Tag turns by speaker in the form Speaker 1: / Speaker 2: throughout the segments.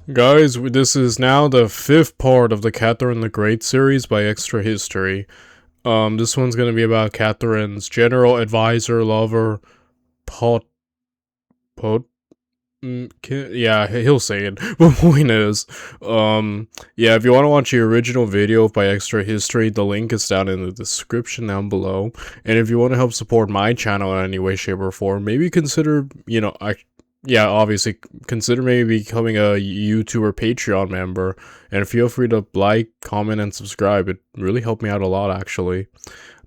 Speaker 1: Guys, this is now the fifth part of the Catherine the Great series by Extra History. This one's gonna be about Catherine's general advisor, lover, Pot, Pot. Yeah, he'll say it. But point is, yeah, if you want to watch the original video by Extra History, the link is down in the description down below. And if you want to help support my channel in any way, shape, or form, maybe consider, yeah, obviously consider maybe becoming a YouTube or Patreon member, and feel free to like, comment, and subscribe. It really helped me out a lot, actually.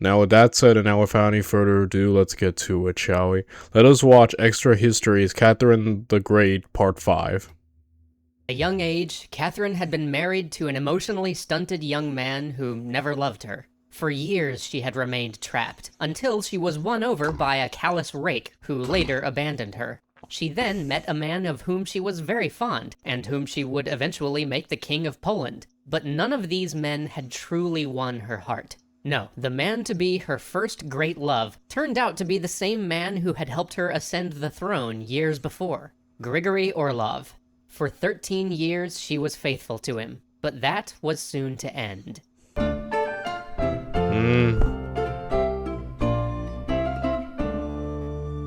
Speaker 1: Now, with that said, and now without any further ado, let's get to it, shall we? Let us watch Extra History's Catherine the Great, Part 5.
Speaker 2: At a young age, Catherine had been married to an emotionally stunted young man who never loved her. For years, she had remained trapped, until she was won over by a callous rake who later abandoned her. She then met a man of whom she was very fond, and whom she would eventually make the King of Poland. But none of these men had truly won her heart. No, the man to be her first great love turned out to be the same man who had helped her ascend the throne years before, Grigory Orlov. For 13 years, she was faithful to him, but that was soon to end.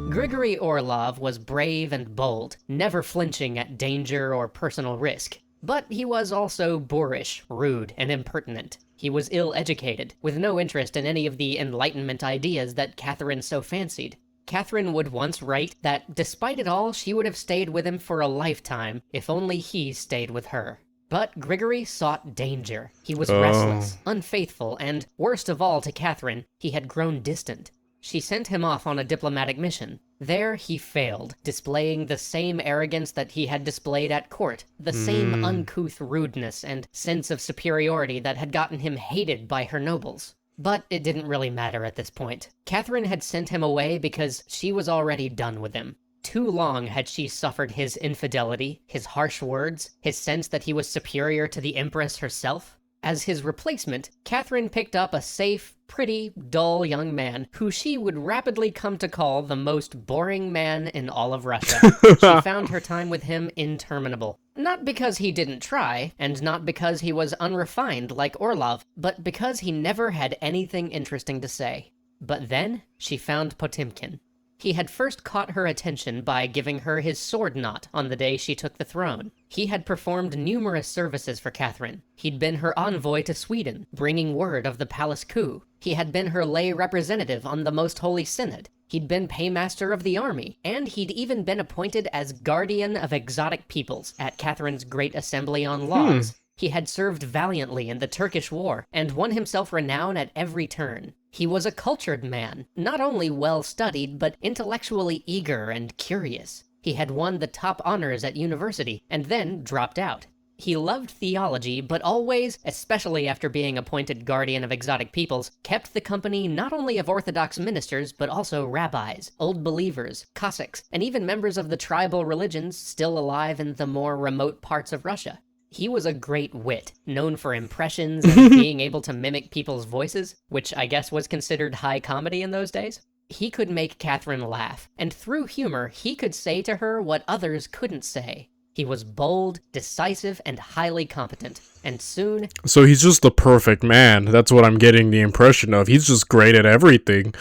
Speaker 2: Grigory Orlov was brave and bold, never flinching at danger or personal risk. But he was also boorish, rude, and impertinent. He was ill-educated, with no interest in any of the Enlightenment ideas that Catherine so fancied. Catherine would once write that, despite it all, she would have stayed with him for a lifetime, if only he stayed with her. But Grigory sought danger. He was restless, unfaithful, and, worst of all to Catherine, he had grown distant. She sent him off on a diplomatic mission. There he failed, displaying the same arrogance that he had displayed at court, the same uncouth rudeness and sense of superiority that had gotten him hated by her nobles. But it didn't really matter at this point. Catherine had sent him away because she was already done with him. Too long had she suffered his infidelity, his harsh words, his sense that he was superior to the Empress herself. As his replacement, Catherine picked up a safe, pretty, dull young man who she would rapidly come to call the most boring man in all of Russia. She found her time with him interminable. Not because he didn't try, and not because he was unrefined like Orlov, but because he never had anything interesting to say. But then, she found Potemkin. He had first caught her attention by giving her his sword knot on the day she took the throne. He had performed numerous services for Catherine. He'd been her envoy to Sweden, bringing word of the palace coup. He had been her lay representative on the Most Holy Synod. He'd been paymaster of the army, and he'd even been appointed as guardian of exotic peoples at Catherine's Great Assembly on Laws. He had served valiantly in the Turkish War, and won himself renown at every turn. He was a cultured man, not only well-studied, but intellectually eager and curious. He had won the top honors at university, and then dropped out. He loved theology, but always, especially after being appointed guardian of exotic peoples, kept the company not only of Orthodox ministers, but also rabbis, old believers, Cossacks, and even members of the tribal religions still alive in the more remote parts of Russia. He was a great wit, known for impressions and being able to mimic people's voices, which I guess was considered high comedy in those days. He could make Catherine laugh, and through humor, he could say to her what others couldn't say. He was bold, decisive, and highly competent, and soon...
Speaker 1: So he's just the perfect man. That's what I'm getting the impression of. He's just great at everything.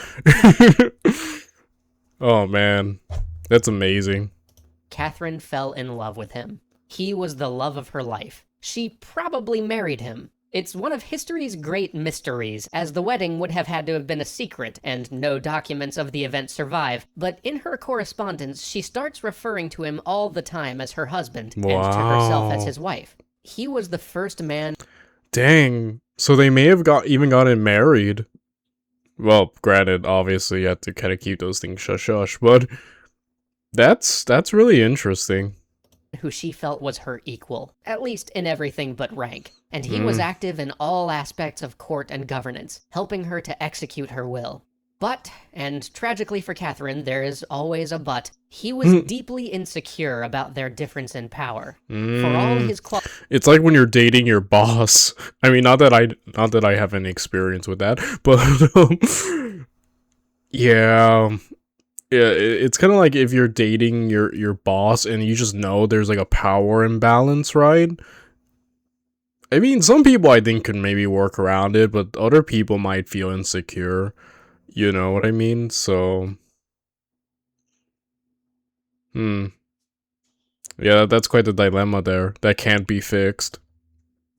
Speaker 1: Oh man, that's amazing.
Speaker 2: Catherine fell in love with him. He was the love of her life. She probably married him. It's one of history's great mysteries, as the wedding would have had to have been a secret, and no documents of the event survive, but in her correspondence, she starts referring to him all the time as her husband, and to herself as his wife. He was the first man...
Speaker 1: Dang. So they may have even gotten married. Well, granted, obviously you have to kind of keep those things shush-shush, but that's really interesting.
Speaker 2: Who she felt was her equal, at least in everything but rank, and he was active in all aspects of court and governance, helping her to execute her will. But, and tragically for Catherine, there is always a but, he was deeply insecure about their difference in power. For all his
Speaker 1: It's like when you're dating your boss. I mean, not that I have any experience with that, but yeah, Yeah, it's kind of like if you're dating your boss and you just know there's like a power imbalance, right? I mean, some people I think could maybe work around it, but other people might feel insecure. You know what I mean? So, hmm. Yeah, that's quite the dilemma there. That can't be fixed.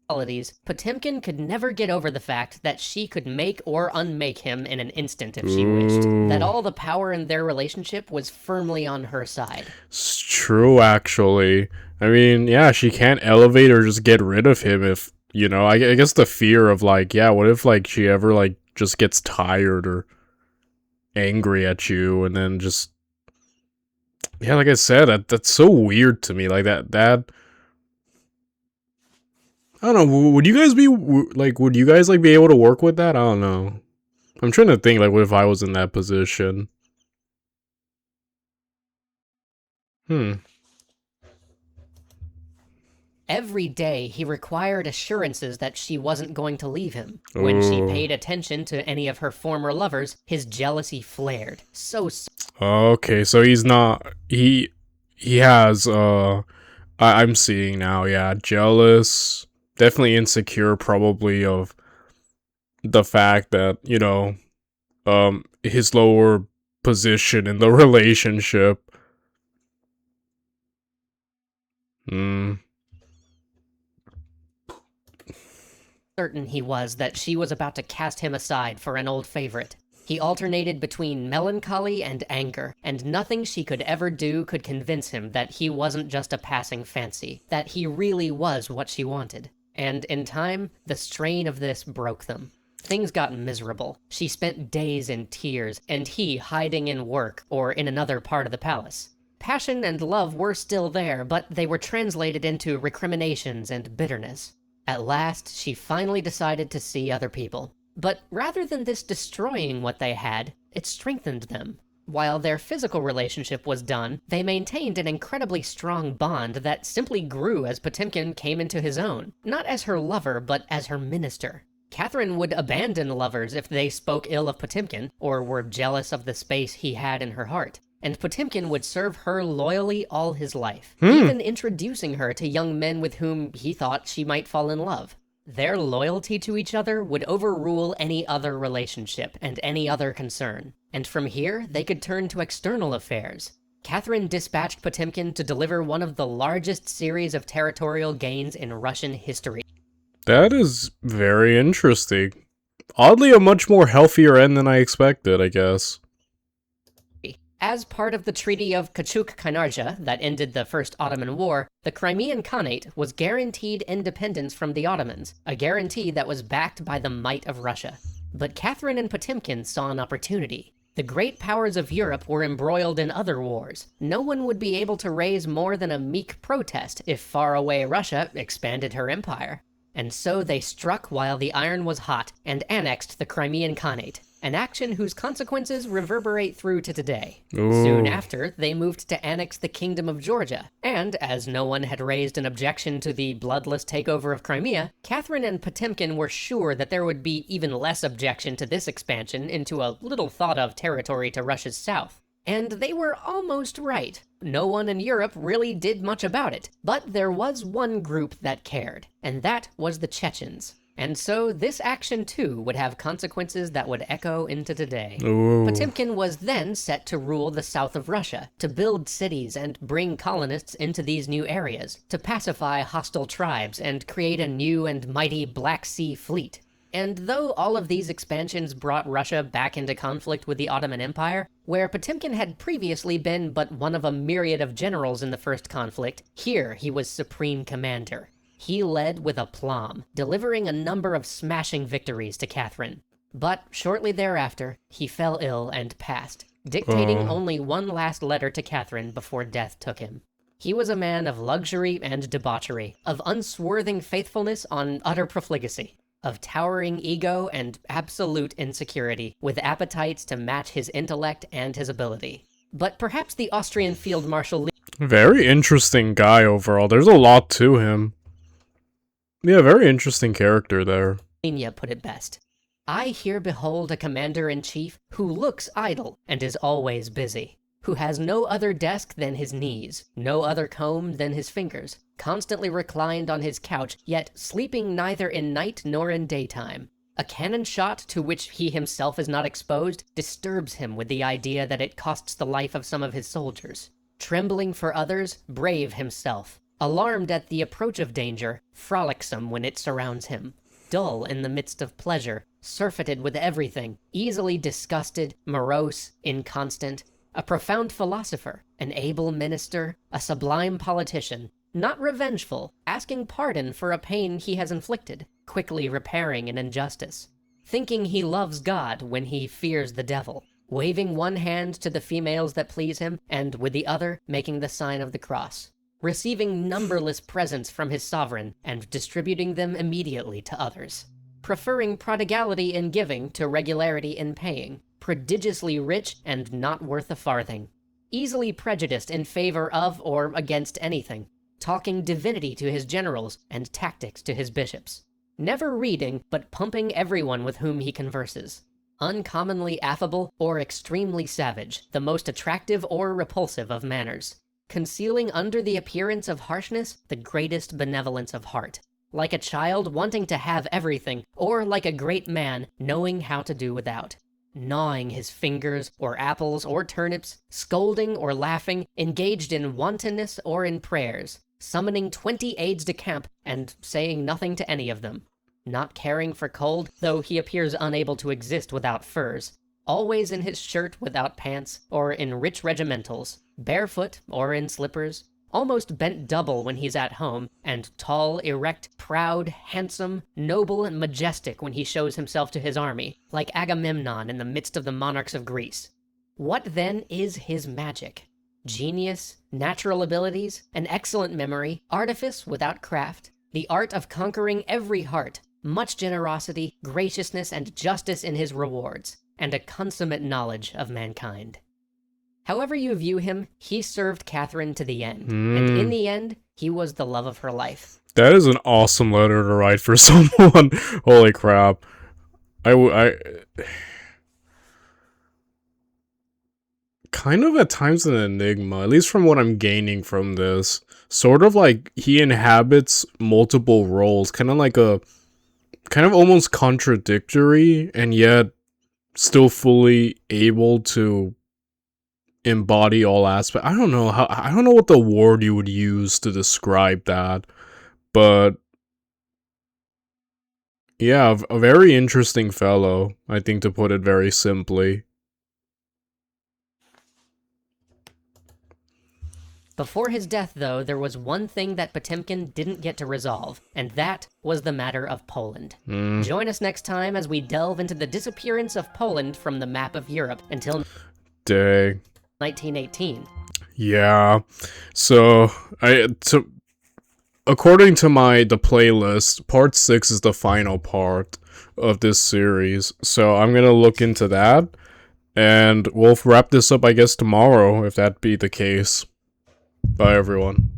Speaker 2: Qualities, Potemkin could never get over the fact that she could make or unmake him in an instant if she wished. That
Speaker 1: Ooh.
Speaker 2: all the power in their relationship was firmly on her side.
Speaker 1: It's true, actually. I mean, yeah, she can't elevate or just get rid of him if, I guess the fear of, like, yeah, what if, like, she ever, like, just gets tired or angry at you and then just, yeah, like I said, that's so weird to me. Like, I don't know, would you guys be, like, would you guys, like, be able to work with that? I don't know. I'm trying to think, like, what if I was in that position? Hmm.
Speaker 2: Every day, he required assurances that she wasn't going to leave him. When she
Speaker 1: Oh.
Speaker 2: paid attention to any of her former lovers, his jealousy flared. So
Speaker 1: Okay, so he's not, he has, I'm seeing now, yeah, jealous, definitely insecure, probably of the fact that, his lower position in the relationship. Hmm.
Speaker 2: certain he was that she was about to cast him aside for an old favorite. He alternated between melancholy and anger, and nothing she could ever do could convince him that he wasn't just a passing fancy, that he really was what she wanted. And in time, the strain of this broke them. Things got miserable. She spent days in tears, and he hiding in work or in another part of the palace. Passion and love were still there, but they were translated into recriminations and bitterness. At last, she finally decided to see other people. But rather than this destroying what they had, it strengthened them. While their physical relationship was done, they maintained an incredibly strong bond that simply grew as Potemkin came into his own, not as her lover, but as her minister. Catherine would abandon lovers if they spoke ill of Potemkin, or were jealous of the space he had in her heart. And Potemkin would serve her loyally all his life,
Speaker 1: Hmm.
Speaker 2: even introducing her to young men with whom he thought she might fall in love. Their loyalty to each other would overrule any other relationship and any other concern, and from here they could turn to external affairs. Catherine dispatched Potemkin to deliver one of the largest series of territorial gains in Russian history.
Speaker 1: That is very interesting. Oddly, a much more healthier end than I expected, I guess.
Speaker 2: As part of the Treaty of Kachuk-Kainarja that ended the First Ottoman War, the Crimean Khanate was guaranteed independence from the Ottomans, a guarantee that was backed by the might of Russia. But Catherine and Potemkin saw an opportunity. The great powers of Europe were embroiled in other wars. No one would be able to raise more than a meek protest if faraway Russia expanded her empire. And so they struck while the iron was hot and annexed the Crimean Khanate, an action whose consequences reverberate through to today. Soon
Speaker 1: Ooh.
Speaker 2: after, they moved to annex the Kingdom of Georgia, and as no one had raised an objection to the bloodless takeover of Crimea, Catherine and Potemkin were sure that there would be even less objection to this expansion into a little thought of territory to Russia's south. And they were almost right. No one in Europe really did much about it, but there was one group that cared, and that was the Chechens. And so this action too would have consequences that would echo into today.
Speaker 1: Ooh.
Speaker 2: Potemkin was then set to rule the south of Russia, to build cities and bring colonists into these new areas, to pacify hostile tribes and create a new and mighty Black Sea fleet. And though all of these expansions brought Russia back into conflict with the Ottoman Empire, where Potemkin had previously been but one of a myriad of generals in the first conflict, here he was supreme commander. He led with aplomb, delivering a number of smashing victories to Catherine. But shortly thereafter, he fell ill and passed, dictating only one last letter to Catherine before death took him. He was a man of luxury and debauchery, of unswerving faithfulness on utter profligacy, of towering ego and absolute insecurity, with appetites to match his intellect and his ability. But perhaps the Austrian Field Marshal
Speaker 1: Very interesting guy overall. There's a lot to him. Yeah, very interesting character there.
Speaker 2: Linya put it best. I here behold a commander-in-chief who looks idle and is always busy, who has no other desk than his knees, no other comb than his fingers, constantly reclined on his couch, yet sleeping neither in night nor in daytime. A cannon shot to which he himself is not exposed disturbs him with the idea that it costs the life of some of his soldiers. Trembling for others, brave himself. Alarmed at the approach of danger, frolicsome when it surrounds him. Dull in the midst of pleasure, surfeited with everything, easily disgusted, morose, inconstant. A profound philosopher, an able minister, a sublime politician, not revengeful, asking pardon for a pain he has inflicted, quickly repairing an injustice. Thinking he loves God when he fears the devil, waving one hand to the females that please him, and with the other making the sign of the cross. Receiving numberless presents from his sovereign, and distributing them immediately to others. Preferring prodigality in giving to regularity in paying. Prodigiously rich and not worth a farthing. Easily prejudiced in favor of or against anything. Talking divinity to his generals and tactics to his bishops. Never reading, but pumping everyone with whom he converses. Uncommonly affable or extremely savage, the most attractive or repulsive of manners. Concealing under the appearance of harshness the greatest benevolence of heart. Like a child wanting to have everything, or like a great man knowing how to do without. Gnawing his fingers, or apples, or turnips, scolding or laughing, engaged in wantonness or in prayers, summoning 20 aides-de-camp and saying nothing to any of them. Not caring for cold, though he appears unable to exist without furs. Always in his shirt without pants, or in rich regimentals, barefoot or in slippers, almost bent double when he's at home, and tall, erect, proud, handsome, noble, and majestic when he shows himself to his army, like Agamemnon in the midst of the monarchs of Greece. What then is his magic? Genius, natural abilities, an excellent memory, artifice without craft, the art of conquering every heart, much generosity, graciousness, and justice in his rewards, and a consummate knowledge of mankind. However you view him, he served Catherine to the end, and in the end, he was the love of her life.
Speaker 1: That is an awesome letter to write for someone. Holy crap. Kind of at times an enigma, at least from what I'm gaining from this. Sort of like he inhabits multiple roles, kind of almost contradictory, and yet still fully able to embody all aspects. I don't know what the word you would use to describe that, but yeah, a very interesting fellow, I think, to put it very simply.
Speaker 2: Before his death, though, there was one thing that Potemkin didn't get to resolve, and that was the matter of Poland. Join us next time as we delve into the disappearance of Poland from the map of Europe until
Speaker 1: Dang.
Speaker 2: 1918.
Speaker 1: Yeah. So, according to the playlist, part 6 is the final part of this series. So I'm gonna look into that, and we'll wrap this up, I guess, tomorrow, if that be the case. Bye, everyone.